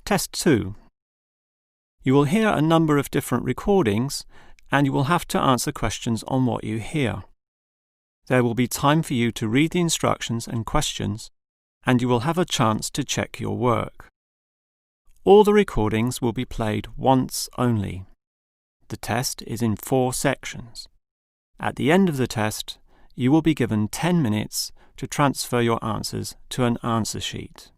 TEST-2. You will hear a number of different recordings, and you will have to answer questions on what you hear. There will be time for you to read the instructions and questions, and you will have a chance to check your work. All the recordings will be played once only. The test is in 4 sections. At the end of the test, you will be given 10 minutes to transfer your answers to an answer sheet.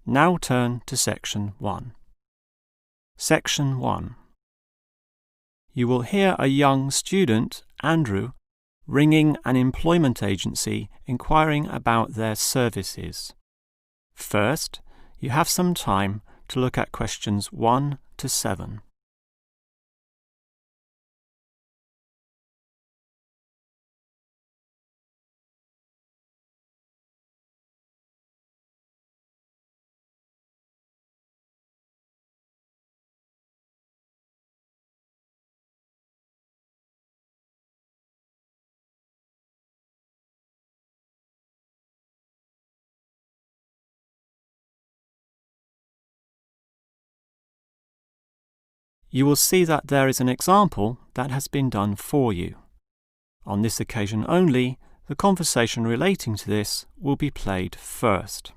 Now turn to Section 1. Section 1. You will hear a young student, Andrew, ringing an employment agency inquiring about their services. First, you have some time to look at questions 1 to 7. You will see that there is an example that has been done for you. On this occasion only, the conversation relating to this will be played first.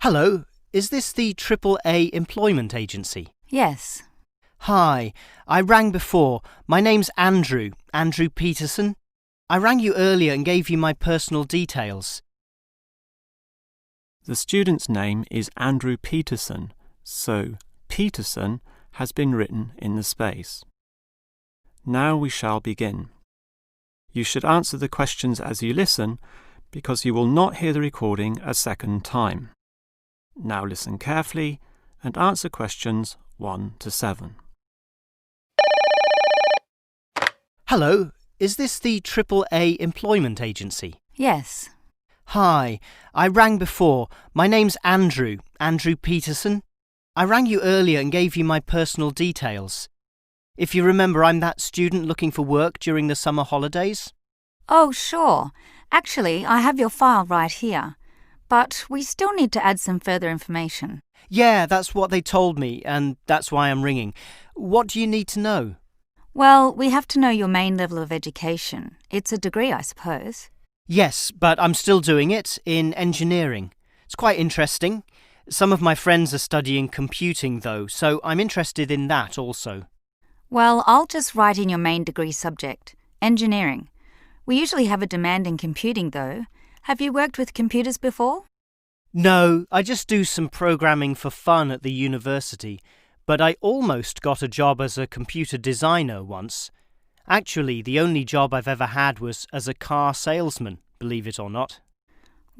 Hello, is this the AAA employment agency? Yes. Hi, I rang before. My name's Andrew Peterson. I rang you earlier and gave you my personal details. The student's name is Andrew Peterson, so Peterson has been written in the space. Now we shall begin. You should answer the questions as you listen, because you will not hear the recording a second time. Now listen carefully and answer questions 1 to 7. Hello, is this the AAA employment agency? Yes. Hi, I rang before. My name's Andrew Peterson. I rang you earlier and gave you my personal details. If you remember, I'm that student looking for work during the summer holidays. Oh, sure. Actually, I have your file right here. But we still need to add some further information. Yeah, that's what they told me, and that's why I'm ringing. What do you need to know? Well, we have to know your main level of education. It's a degree, I suppose. Yes, but I'm still doing it in engineering. It's quite interesting. Some of my friends are studying computing, though, so I'm interested in that also. Well, I'll just write in your main degree subject, engineering. We usually have a demand in computing, though. Have you worked with computers before? No, I just do some programming for fun at the university, but I almost got a job as a computer designer once. Actually, the only job I've ever had was as a car salesman, believe it or not.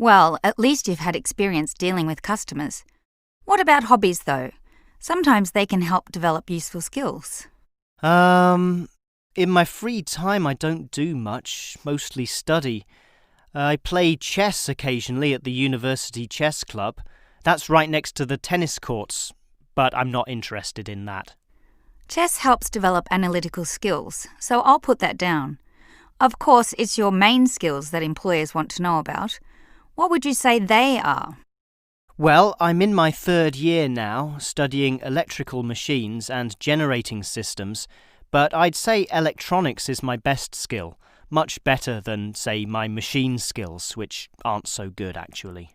Well, at least you've had experience dealing with customers. What about hobbies, though? Sometimes they can help develop useful skills. In my free time I don't do much, mostly study. I play chess occasionally at the university chess club. That's right next to the tennis courts, but I'm not interested in that. Chess helps develop analytical skills, so I'll put that down. Of course, it's your main skills that employers want to know about. What would you say they are? Well, I'm in my 3rd year now, studying electrical machines and generating systems, but I'd say electronics is my best skill, much better than, say, my machine skills, which aren't so good, actually.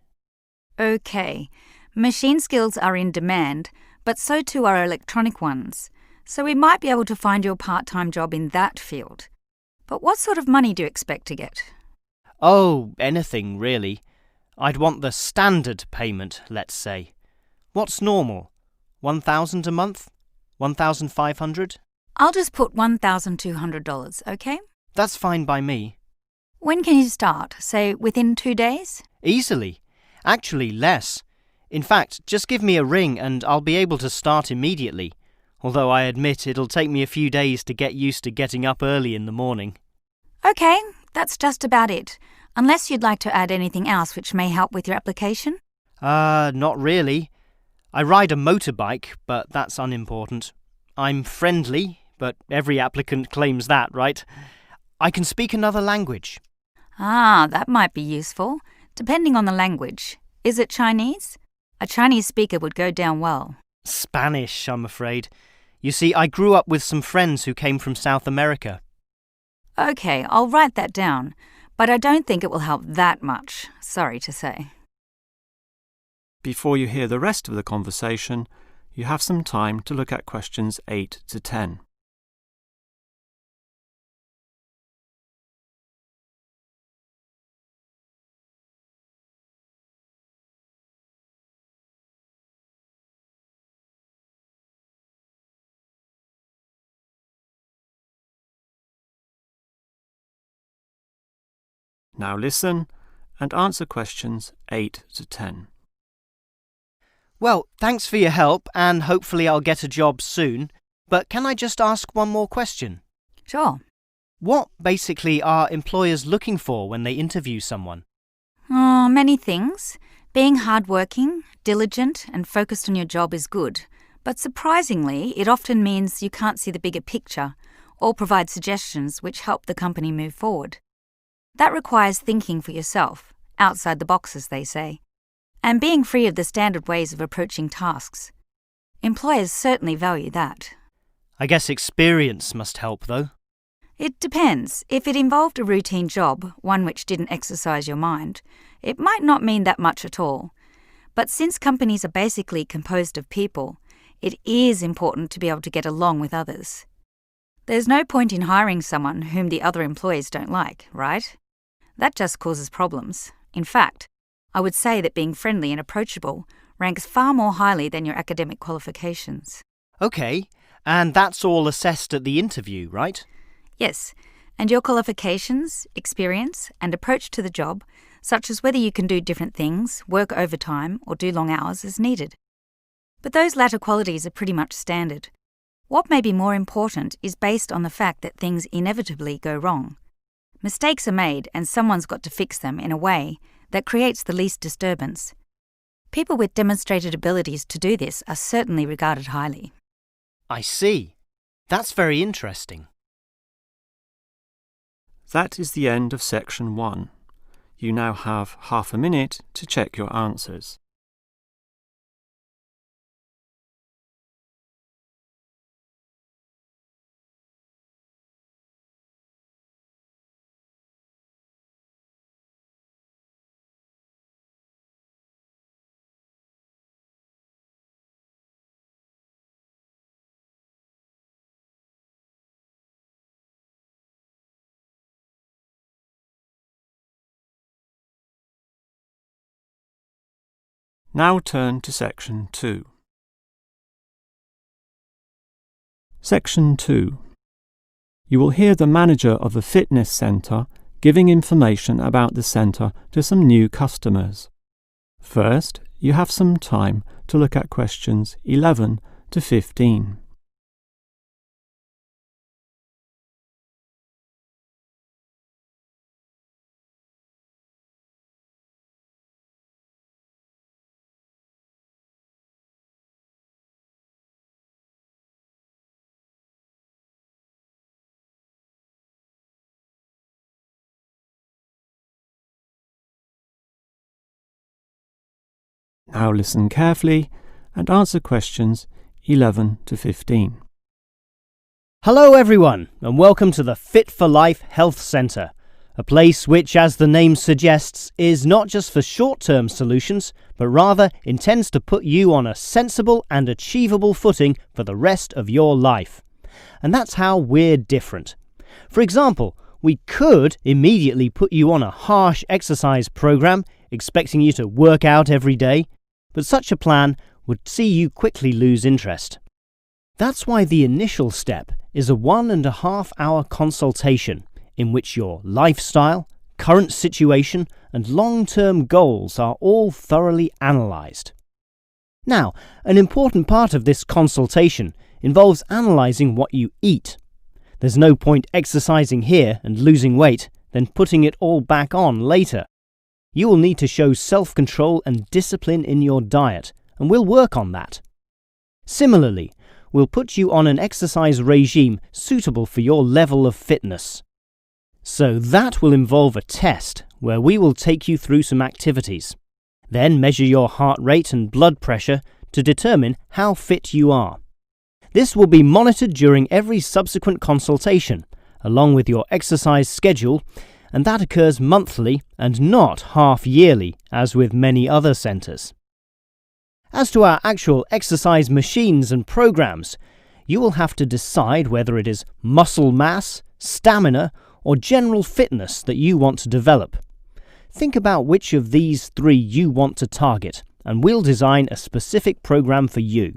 OK. Machine skills are in demand, but so too are electronic ones, so we might be able to find you a part-time job in that field. But what sort of money do you expect to get? Oh, anything, really. I'd want the standard payment, let's say. What's normal? 1,000 a month? 1,500? I'll just put $1,200, OK? That's fine by me. When can you start? Say, within 2 days? Easily. Actually, less. In fact, just give me a ring and I'll be able to start immediately. Although I admit it'll take me a few days to get used to getting up early in the morning. OK, that's just about it. Unless you'd like to add anything else which may help with your application? Not really. I ride a motorbike, but that's unimportant. I'm friendly, but every applicant claims that, right? I can speak another language. Ah, that might be useful, depending on the language. Is it Chinese? A Chinese speaker would go down well. Spanish, I'm afraid. You see, I grew up with some friends who came from South America. Okay, I'll write that down, but I don't think it will help that much, sorry to say. Before you hear the rest of the conversation, you have some time to look at questions 8 to 10. Now listen and answer questions 8 to 10. Well, thanks for your help, and hopefully I'll get a job soon. But can I just ask one more question? Sure. What basically are employers looking for when they interview someone? Oh, many things. Being hardworking, diligent, and focused on your job is good. But surprisingly, it often means you can't see the bigger picture or provide suggestions which help the company move forward. That requires thinking for yourself, outside the box, as they say, and being free of the standard ways of approaching tasks. Employers certainly value that. I guess experience must help, though. It depends. If it involved a routine job, one which didn't exercise your mind, it might not mean that much at all. But since companies are basically composed of people, it is important to be able to get along with others. There's no point in hiring someone whom the other employees don't like, right? That just causes problems. In fact, I would say that being friendly and approachable ranks far more highly than your academic qualifications. Okay, and that's all assessed at the interview, right? Yes, and your qualifications, experience, and approach to the job, such as whether you can do different things, work overtime, or do long hours, is needed. But those latter qualities are pretty much standard. What may be more important is based on the fact that things inevitably go wrong. Mistakes are made, and someone's got to fix them in a way that creates the least disturbance. People with demonstrated abilities to do this are certainly regarded highly. I see. That's very interesting. That is the end of section 1. You now have half a minute to check your answers. Now turn to section 2. Section 2. You will hear the manager of the fitness centre giving information about the centre to some new customers. First, you have some time to look at questions 11 to 15. Now listen carefully and answer questions 11 to 15. Hello everyone, and welcome to the Fit for Life Health Centre, a place which, as the name suggests, is not just for short-term solutions, but rather intends to put you on a sensible and achievable footing for the rest of your life. And that's how we're different. For example, we could immediately put you on a harsh exercise program, expecting you to work out every day, but such a plan would see you quickly lose interest. That's why the initial step is a 1.5 hour consultation in which your lifestyle, current situation, and long-term goals are all thoroughly analysed. Now, an important part of this consultation involves analysing what you eat. There's no point exercising here and losing weight, then putting it all back on later. You will need to show self-control and discipline in your diet, and we'll work on that. Similarly, we'll put you on an exercise regime suitable for your level of fitness. So that will involve a test where we will take you through some activities. Then measure your heart rate and blood pressure to determine how fit you are. This will be monitored during every subsequent consultation, along with your exercise schedule, and that occurs monthly and not half-yearly, as with many other centres. As to our actual exercise machines and programs, you will have to decide whether it is muscle mass, stamina, or general fitness that you want to develop. Think about which of these three you want to target, and we'll design a specific program for you.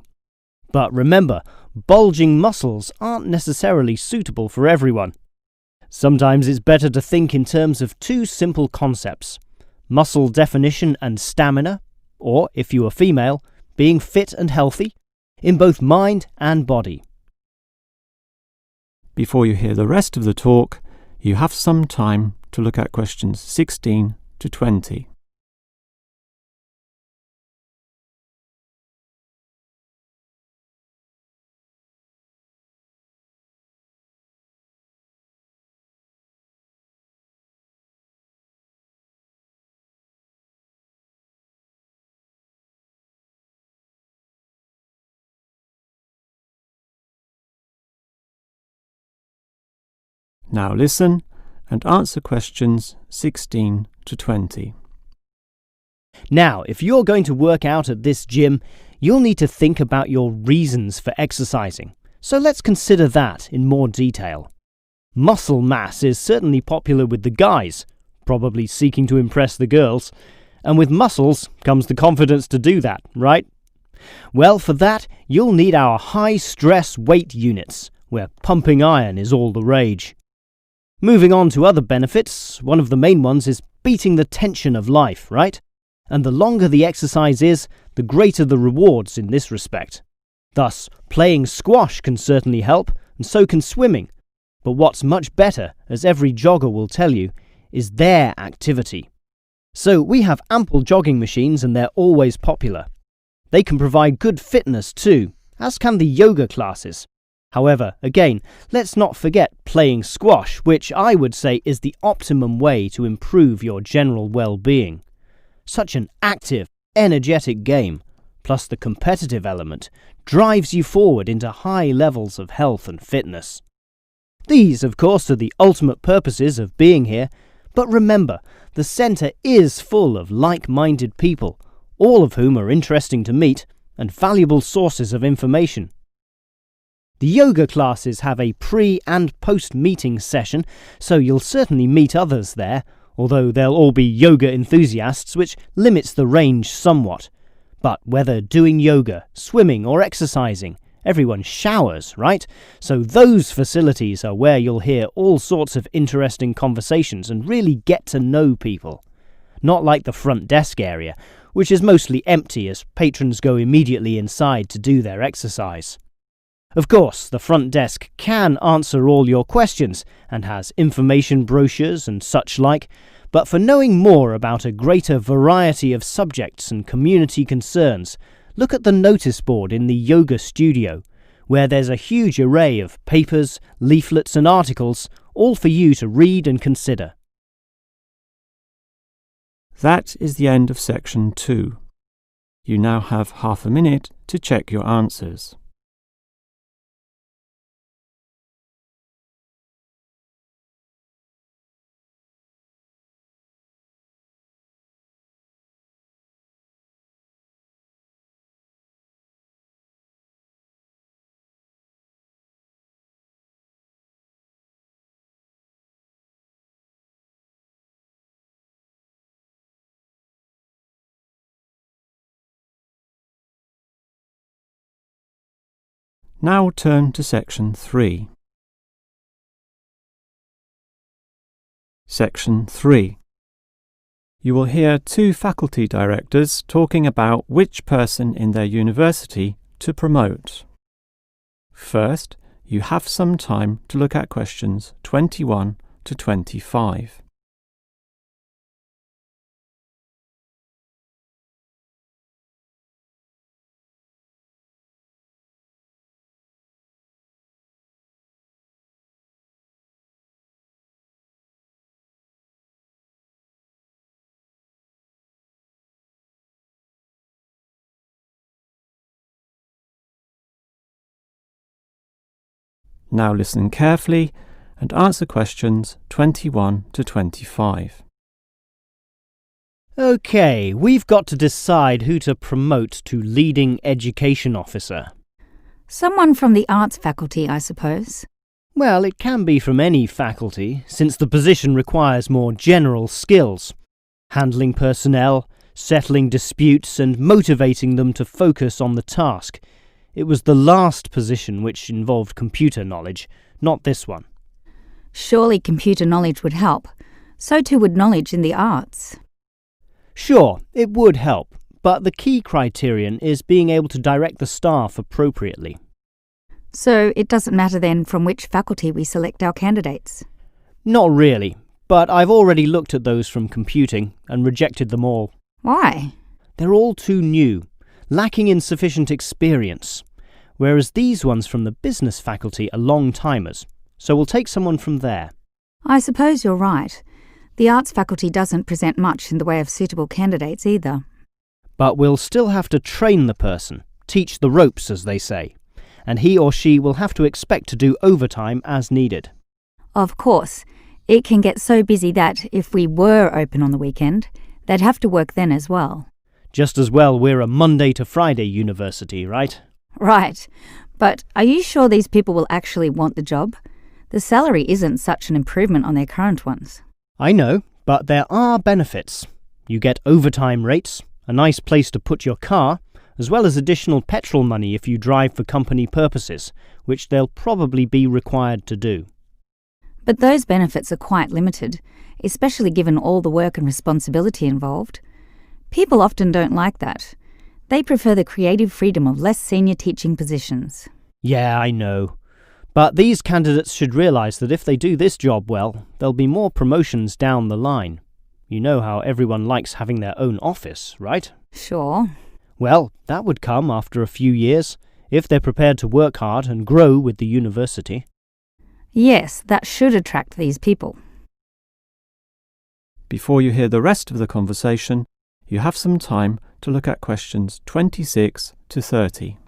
But remember, bulging muscles aren't necessarily suitable for everyone. Sometimes it's better to think in terms of two simple concepts: muscle definition and stamina, or, if you are female, being fit and healthy, in both mind and body. Before you hear the rest of the talk, you have some time to look at questions 16 to 20. Now listen and answer questions 16 to 20. Now, if you're going to work out at this gym, you'll need to think about your reasons for exercising. So let's consider that in more detail. Muscle mass is certainly popular with the guys, probably seeking to impress the girls, and with muscles comes the confidence to do that, right? Well, for that, you'll need our high-stress weight units, where pumping iron is all the rage. Moving on to other benefits, one of the main ones is beating the tension of life, right? And the longer the exercise is, the greater the rewards in this respect. Thus, playing squash can certainly help, and so can swimming. But what's much better, as every jogger will tell you, is their activity. So we have ample jogging machines and they're always popular. They can provide good fitness too, as can the yoga classes. However, again, let's not forget playing squash, which I would say is the optimum way to improve your general well-being. Such an active, energetic game, plus the competitive element, drives you forward into high levels of health and fitness. These, of course, are the ultimate purposes of being here, but remember, the centre is full of like-minded people, all of whom are interesting to meet and valuable sources of information. The yoga classes have a pre- and post-meeting session, so you'll certainly meet others there, although they'll all be yoga enthusiasts, which limits the range somewhat. But whether doing yoga, swimming or exercising, everyone showers, right? So those facilities are where you'll hear all sorts of interesting conversations and really get to know people. Not like the front desk area, which is mostly empty as patrons go immediately inside to do their exercise. Of course, the front desk can answer all your questions and has information brochures and such like, but for knowing more about a greater variety of subjects and community concerns, look at the notice board in the yoga studio, where there's a huge array of papers, leaflets and articles, all for you to read and consider. That is the end of section 2. You now have half a minute to check your answers. Now turn to section 3. Section 3. You will hear two faculty directors talking about which person in their university to promote. First, you have some time to look at questions 21 to 25. Now listen carefully and answer questions 21 to 25. OK, we've got to decide who to promote to leading education officer. Someone from the arts faculty, I suppose. Well, it can be from any faculty, since the position requires more general skills. Handling personnel, settling disputes and motivating them to focus on the task. It was the last position which involved computer knowledge, not this one. Surely computer knowledge would help. So too would knowledge in the arts. Sure, it would help, but the key criterion is being able to direct the staff appropriately. So it doesn't matter then from which faculty we select our candidates? Not really, but I've already looked at those from computing and rejected them all. Why? They're all too new, lacking in sufficient experience, whereas these ones from the business faculty are long-timers, so we'll take someone from there. I suppose you're right. The arts faculty doesn't present much in the way of suitable candidates either. But we'll still have to train the person, teach the ropes, as they say, and he or she will have to expect to do overtime as needed. Of course, it can get so busy that if we were open on the weekend, they'd have to work then as well. Just as well we're a Monday to Friday university, right? Right. But are you sure these people will actually want the job? The salary isn't such an improvement on their current ones. I know, but there are benefits. You get overtime rates, a nice place to put your car, as well as additional petrol money if you drive for company purposes, which they'll probably be required to do. But those benefits are quite limited, especially given all the work and responsibility involved. People often don't like that. They prefer the creative freedom of less senior teaching positions. Yeah, I know. But these candidates should realise that if they do this job well, there'll be more promotions down the line. You know how everyone likes having their own office, right? Sure. Well, that would come after a few years, if they're prepared to work hard and grow with the university. Yes, that should attract these people. Before you hear the rest of the conversation, you have some time to look at questions 26 to 30.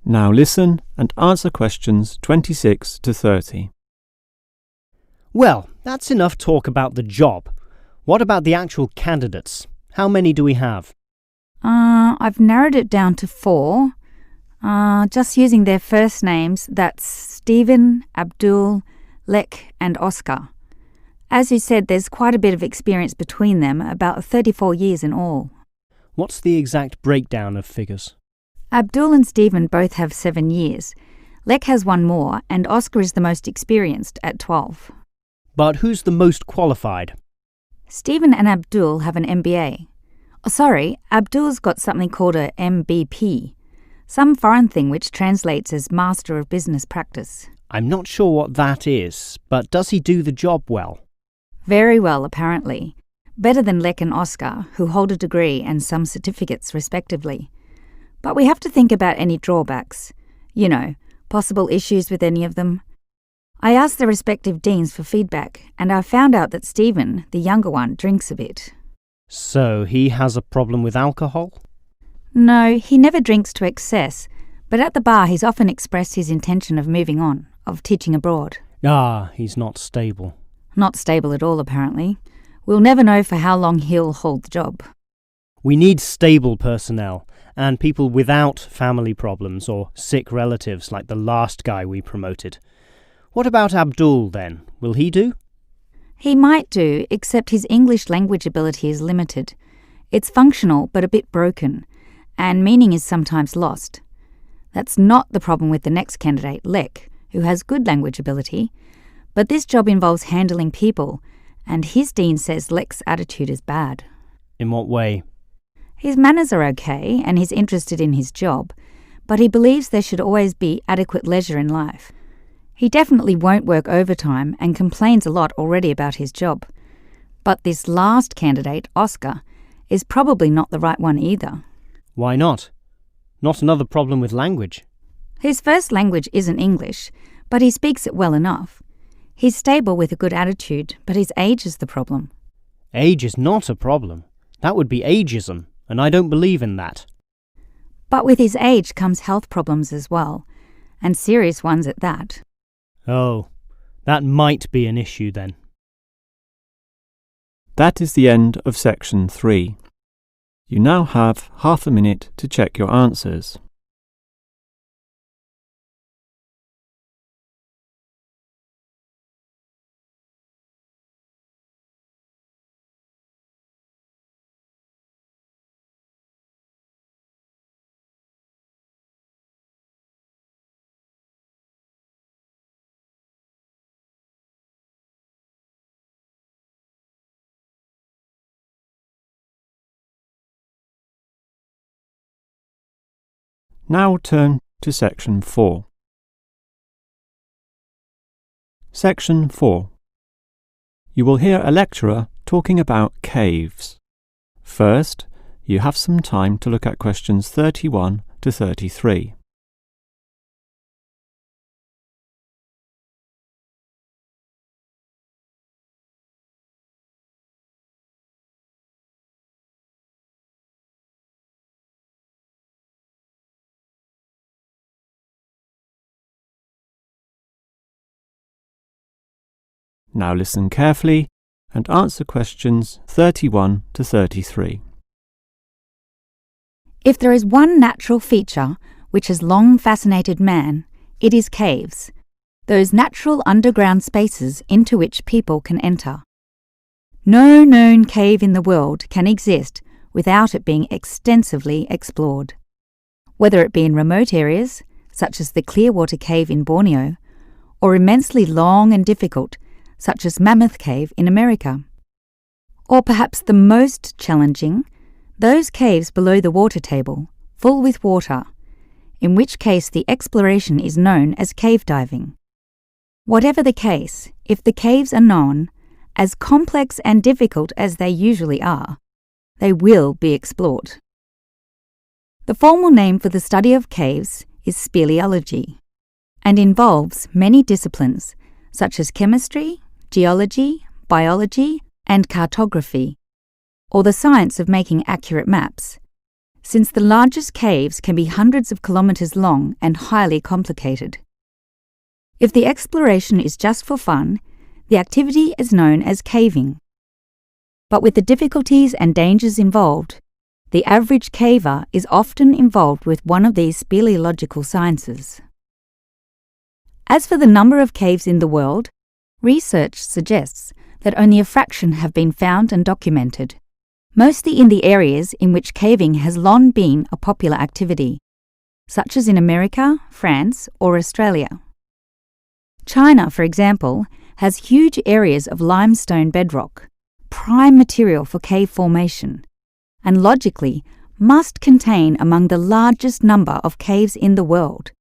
Now listen and answer questions 26 to 30. Well, that's enough talk about the job. What about the actual candidates? How many do we have? I've narrowed it down to 4. Just using their first names, that's Stephen, Abdul, Lek and Oscar. As you said, there's quite a bit of experience between them, about 34 years in all. What's the exact breakdown of figures? Abdul and Stephen both have 7 years. Lek has 1 more, and Oscar is the most experienced at 12. But who's the most qualified? Stephen and Abdul have an MBA. Oh, sorry, Abdul's got something called a MBP, some foreign thing which translates as Master of Business Practice. I'm not sure what that is, but does he do the job well? Very well, apparently. Better than Lek and Oscar, who hold a degree and some certificates respectively. But we have to think about any drawbacks. You know, possible issues with any of them. I asked the respective deans for feedback, and I found out that Stephen, the younger one, drinks a bit. So he has a problem with alcohol? No, he never drinks to excess, but at the bar he's often expressed his intention of moving on, of teaching abroad. Ah, he's not stable. Not stable at all, apparently. We'll never know for how long he'll hold the job. We need stable personnel, and people without family problems or sick relatives like the last guy we promoted. What about Abdul then? Will he do? He might do, except his English language ability is limited. It's functional but a bit broken, and meaning is sometimes lost. That's not the problem with the next candidate, Lek, who has good language ability, but this job involves handling people, and his dean says Lek's attitude is bad. In what way? His manners are okay, and he's interested in his job, but he believes there should always be adequate leisure in life. He definitely won't work overtime and complains a lot already about his job. But this last candidate, Oscar, is probably not the right one either. Why not? Not another problem with language. His first language isn't English, but he speaks it well enough. He's stable with a good attitude, but his age is the problem. Age is not a problem. That would be ageism, and I don't believe in that. But with his age comes health problems as well, and serious ones at that. Oh, that might be an issue then. That is the end of section 3. You now have half a minute to check your answers. Now turn to section 4. Section 4. You will hear a lecturer talking about caves. First, you have some time to look at questions 31 to 33. Now listen carefully and answer questions 31 to 33. If there is one natural feature which has long fascinated man, it is caves, those natural underground spaces into which people can enter. No known cave in the world can exist without it being extensively explored. Whether it be in remote areas, such as the Clearwater Cave in Borneo, or immensely long and difficult, such as Mammoth Cave in America. Or perhaps the most challenging, those caves below the water table, full with water, in which case the exploration is known as cave diving. Whatever the case, if the caves are known, as complex and difficult as they usually are, they will be explored. The formal name for the study of caves is speleology, and involves many disciplines such as chemistry, geology, biology, and cartography, or the science of making accurate maps, since the largest caves can be hundreds of kilometres long and highly complicated. If the exploration is just for fun, the activity is known as caving. But with the difficulties and dangers involved, the average caver is often involved with one of these speleological sciences. As for the number of caves in the world, research suggests that only a fraction have been found and documented, mostly in the areas in which caving has long been a popular activity, such as in America, France, or Australia. China, for example, has huge areas of limestone bedrock, prime material for cave formation, and logically must contain among the largest number of caves in the world.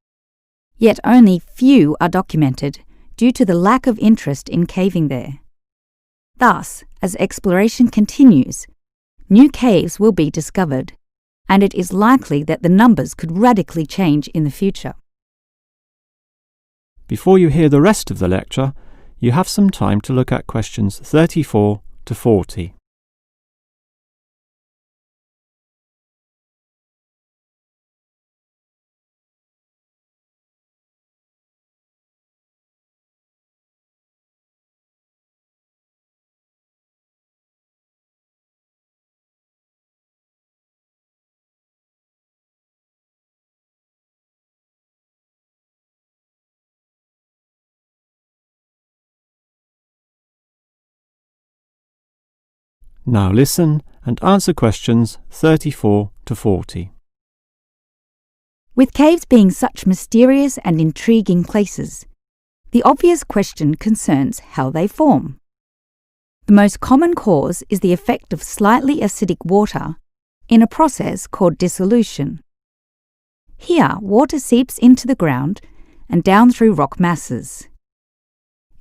Yet only few are documented due to the lack of interest in caving there. Thus, as exploration continues, new caves will be discovered, and it is likely that the numbers could radically change in the future. Before you hear the rest of the lecture, you have some time to look at questions 34 to 40. Now listen and answer questions 34 to 40. With caves being such mysterious and intriguing places, the obvious question concerns how they form. The most common cause is the effect of slightly acidic water in a process called dissolution. Here, water seeps into the ground and down through rock masses.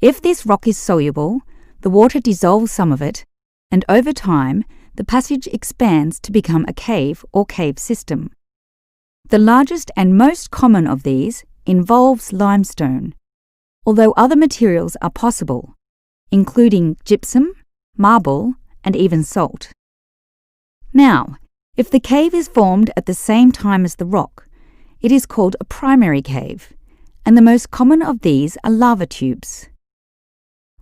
If this rock is soluble, the water dissolves some of it and over time, the passage expands to become a cave or cave system. The largest and most common of these involves limestone, although other materials are possible, including gypsum, marble, and even salt. Now, if the cave is formed at the same time as the rock, it is called a primary cave, and the most common of these are lava tubes.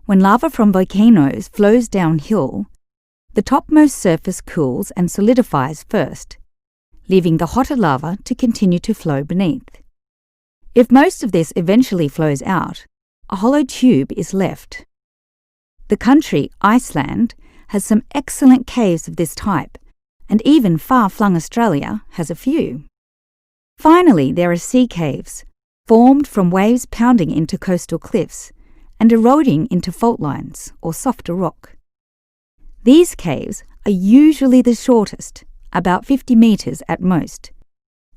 When lava from volcanoes flows downhill, the topmost surface cools and solidifies first, leaving the hotter lava to continue to flow beneath. If most of this eventually flows out, a hollow tube is left. The country, Iceland, has some excellent caves of this type, and even far-flung Australia has a few. Finally, there are sea caves, formed from waves pounding into coastal cliffs and eroding into fault lines or softer rock. These caves are usually the shortest, about 50 metres at most,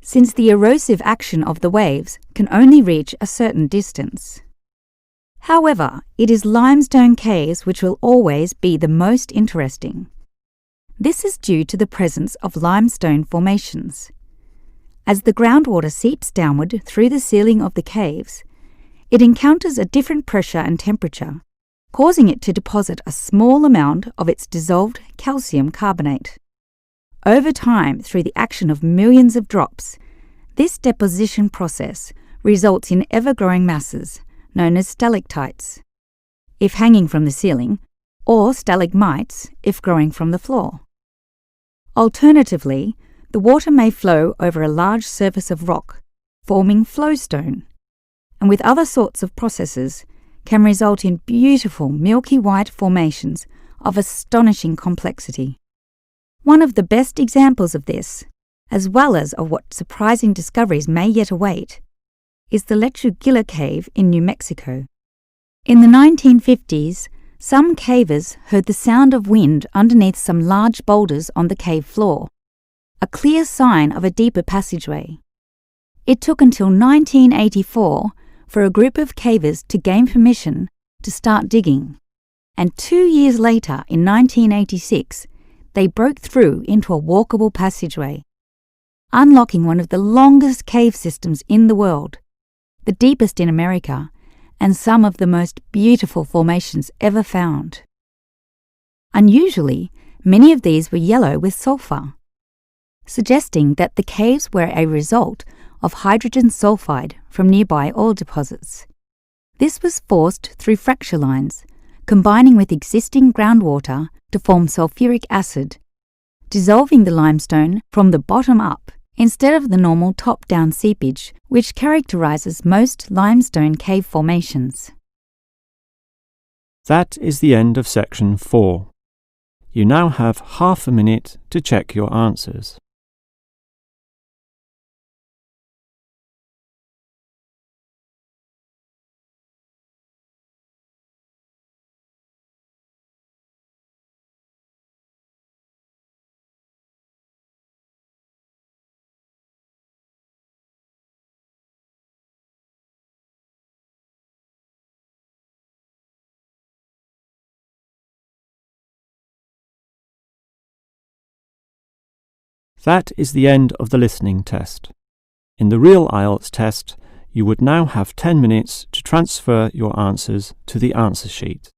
since the erosive action of the waves can only reach a certain distance. However, it is limestone caves which will always be the most interesting. This is due to the presence of limestone formations. As the groundwater seeps downward through the ceiling of the caves, it encounters a different pressure and temperature, causing it to deposit a small amount of its dissolved calcium carbonate. Over time, through the action of millions of drops, this deposition process results in ever-growing masses known as stalactites, if hanging from the ceiling, or stalagmites, if growing from the floor. Alternatively, the water may flow over a large surface of rock, forming flowstone, and with other sorts of processes, can result in beautiful milky white formations of astonishing complexity. One of the best examples of this, as well as of what surprising discoveries may yet await, is the Lechu Gila Cave in New Mexico. In the 1950s, some cavers heard the sound of wind underneath some large boulders on the cave floor, a clear sign of a deeper passageway. It took until 1984 for a group of cavers to gain permission to start digging, and 2 years later, in 1986, they broke through into a walkable passageway, unlocking one of the longest cave systems in the world, the deepest in America, and some of the most beautiful formations ever found. Unusually, many of these were yellow with sulfur, suggesting that the caves were a result of hydrogen sulfide from nearby oil deposits. This was forced through fracture lines, combining with existing groundwater to form sulfuric acid, dissolving the limestone from the bottom up instead of the normal top-down seepage, which characterizes most limestone cave formations. That is the end of section 4. You now have half a minute to check your answers. That is the end of the listening test. In the real IELTS test, you would now have 10 minutes to transfer your answers to the answer sheet.